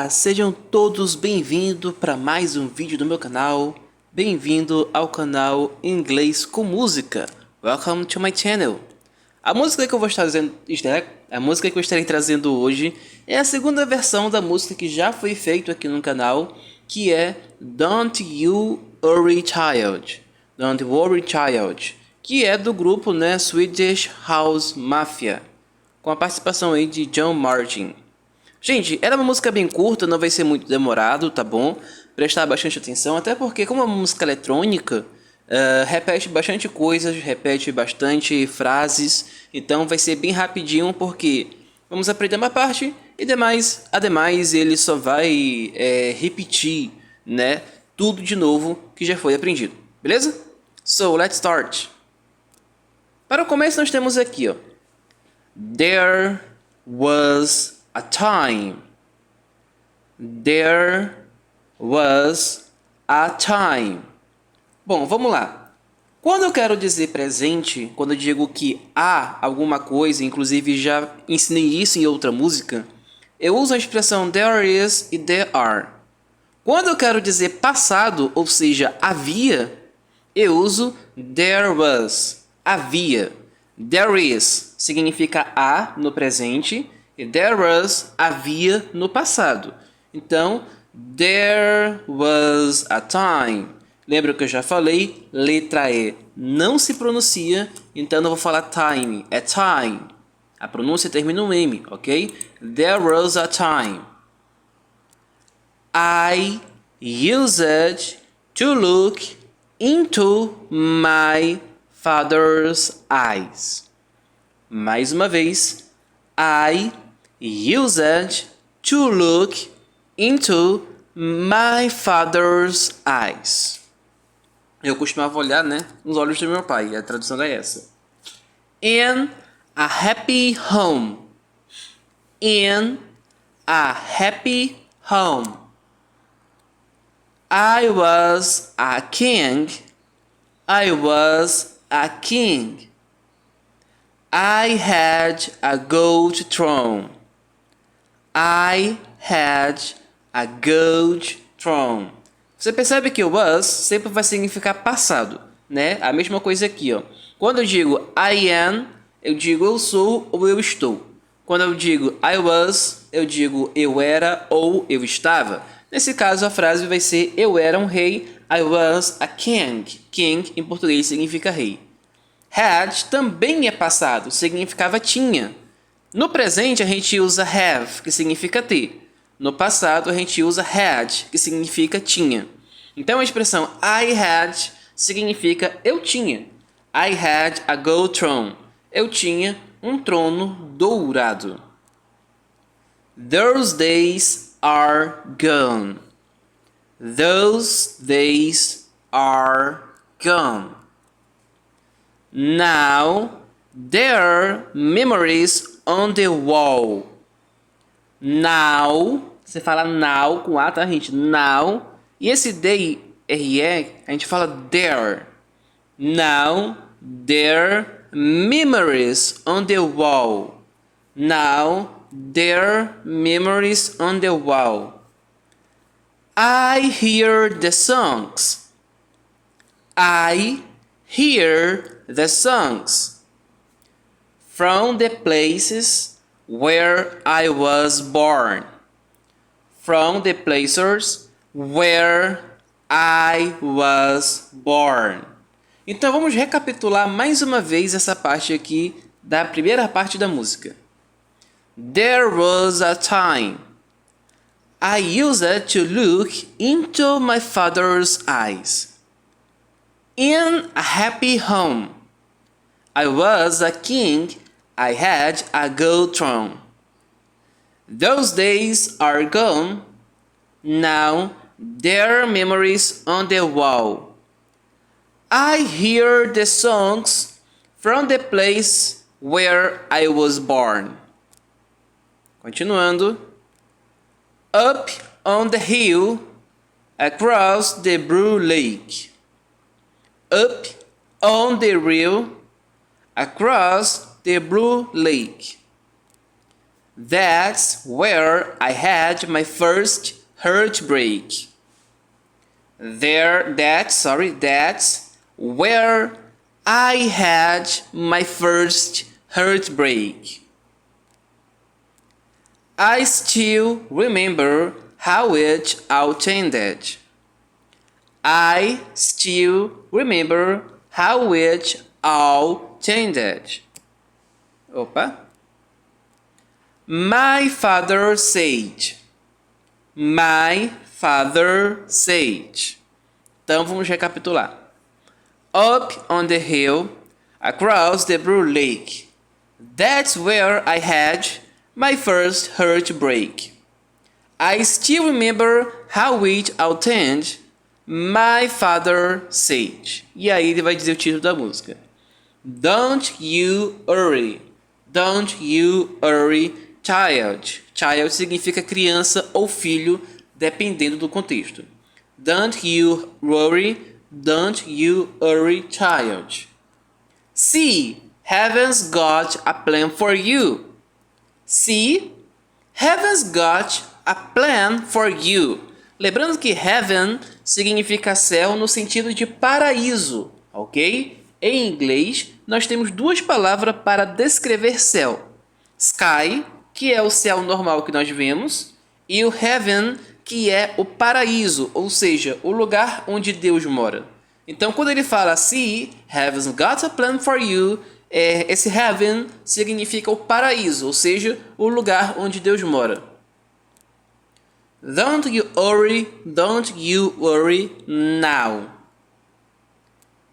Olá, sejam todos bem-vindos para mais um vídeo do meu canal. Bem-vindo ao canal Inglês com Música. Welcome to my channel. A música que eu estarei trazendo hoje é a segunda versão da música que já foi feita aqui no canal, que é Don't You Worry Child. Don't Worry Child, que é do grupo, Swedish House Mafia, com a participação aí de John Martin. Gente, era uma música bem curta, não vai ser muito demorado, tá bom? Prestar bastante atenção, até porque como é uma música eletrônica, repete bastante coisas, repete bastante frases, então vai ser bem rapidinho, porque vamos aprender uma parte e ademais ele só vai repetir, tudo de novo que já foi aprendido, beleza? So, let's start. Para o começo nós temos aqui, ó. There was a time. There was a time. Bom, vamos lá. Quando eu quero dizer presente, quando eu digo que há alguma coisa, inclusive já ensinei isso em outra música, eu uso a expressão there is e there are. Quando eu quero dizer passado, ou seja, havia, eu uso there was, havia. There is significa há no presente e there was, havia no passado. Então, there was a time. Lembra que eu já falei? Letra E não se pronuncia, então não vou falar time, é time. A pronúncia termina no M, ok? There was a time. I used to look into my father's eyes. Mais uma vez. I used to look into my father's eyes. Eu costumava olhar, nos olhos do meu pai. A tradução é essa. In a happy home. In a happy home. I was a king. I was a king. I had a gold throne. I had a gold throne. Você percebe que o was sempre vai significar passado, A mesma coisa aqui, ó. Quando eu digo I am, eu digo eu sou ou eu estou. Quando eu digo I was, eu digo eu era ou eu estava. Nesse caso, a frase vai ser eu era um rei. I was a king. King, em português, significa rei. Had também é passado, significava tinha. No presente, a gente usa have, que significa ter. No passado, a gente usa had, que significa tinha. Então, a expressão I had significa eu tinha. I had a gold throne. Eu tinha um trono dourado. Those days are gone. Those days are gone. Now there are memories on the wall. Now, você fala now com A, tá, gente? Now. E esse day, R-E, a gente fala there. Now there are memories on the wall. Now there are memories on the wall. I hear the songs. I hear the songs from the places where I was born. From the places where I was born. Então vamos recapitular mais uma vez essa parte aqui da primeira parte da música. There was a time. I used to look into my father's eyes. In a happy home. I was a king. I had a gold throne. Those days are gone. Now there are memories on the wall. I hear the songs from the place where I was born. Continuando. Up on the hill, across the blue lake. Up on the hill, across the blue lake. That's where I had my first heartbreak. That's where I had my first heartbreak. I still remember how it all ended. I still remember how it all ended. Opa. My father said. My father said. Então vamos recapitular. Up on the hill, across the blue lake. That's where I had my first heartbreak. I still remember how it all ended. My father said. E aí ele vai dizer o título da música. Don't you worry. Don't you worry, child. Child significa criança ou filho, dependendo do contexto. Don't you worry, child. See, heaven's got a plan for you. See, heaven's got a plan for you. Lembrando que heaven significa céu no sentido de paraíso, ok? Em inglês, nós temos duas palavras para descrever céu. Sky, que é o céu normal que nós vemos, e o heaven, que é o paraíso, ou seja, o lugar onde Deus mora. Então, quando ele fala see, heaven's got a plan for you, esse heaven significa o paraíso, ou seja, o lugar onde Deus mora. Don't you worry now.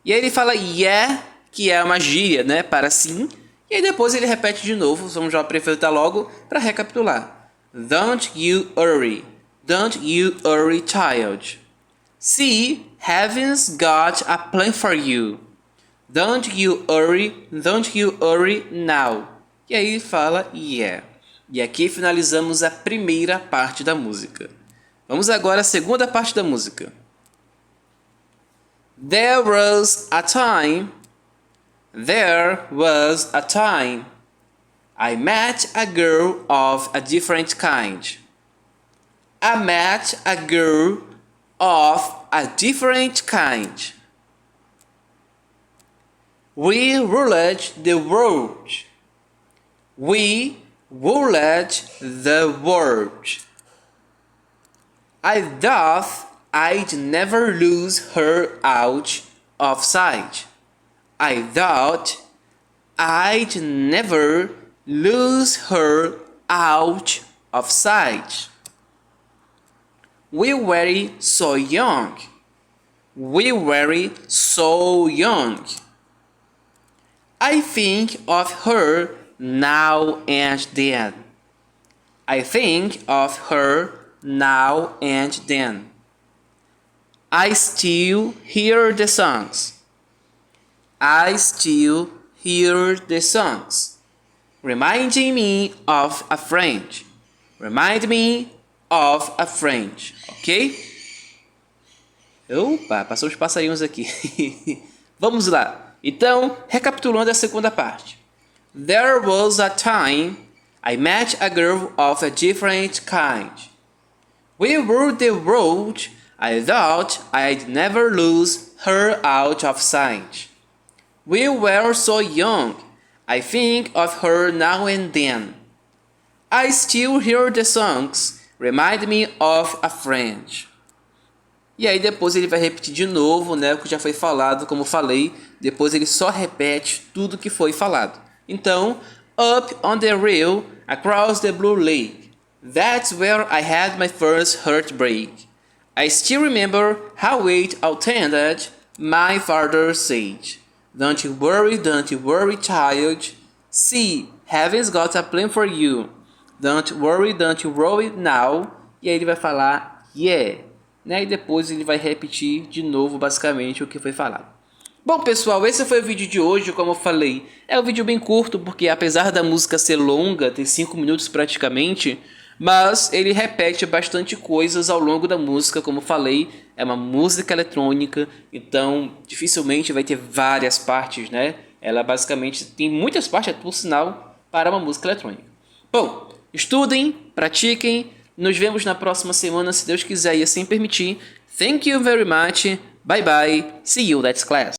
E aí ele fala yeah, que é uma gíria, né, para sim. E aí depois ele repete de novo, vamos já aproveitar logo para recapitular. Don't you worry, child. See, heaven's got a plan for you. Don't you worry now. E aí ele fala yeah. E aqui finalizamos a primeira parte da música. Vamos agora à segunda parte da música. There was a time I met a girl of a different kind. I met a girl of a different kind. We ruled the world. We ruled the world. I thought I'd never lose her out of sight. I thought I'd never lose her out of sight. We were so young. We were so young. I think of her now and then. I think of her now and then. I still hear the songs. I still hear the songs. Reminding me of a friend. Remind me of a friend. Ok? Opa, passou os passarinhos aqui. Vamos lá. Então, recapitulando a segunda parte. There was a time I met a girl of a different kind. We ruled the world. I thought I'd never lose her out of sight. We were so young. I think of her now and then. I still hear the songs. Remind me of a friend. E aí depois ele vai repetir de novo, né, o que já foi falado, como falei. Depois ele só repete tudo que foi falado. Então, up on the rail, across the blue lake. That's where I had my first heartbreak. I still remember how it all ended. My father said, Don't you worry, child. See, heaven's got a plan for you. Don't worry now. E aí ele vai falar yeah, né? E depois ele vai repetir de novo basicamente o que foi falado. Bom pessoal, esse foi o vídeo de hoje. Como eu falei, é um vídeo bem curto, porque apesar da música ser longa, tem 5 minutos praticamente, mas ele repete bastante coisas ao longo da música. Como eu falei, é uma música eletrônica, então dificilmente vai ter várias partes, né? Ela basicamente tem muitas partes, por sinal, para uma música eletrônica. Bom, Estudem, pratiquem. Nos vemos na próxima semana, se Deus quiser e assim permitir. Thank you very much. Bye bye. See you next class.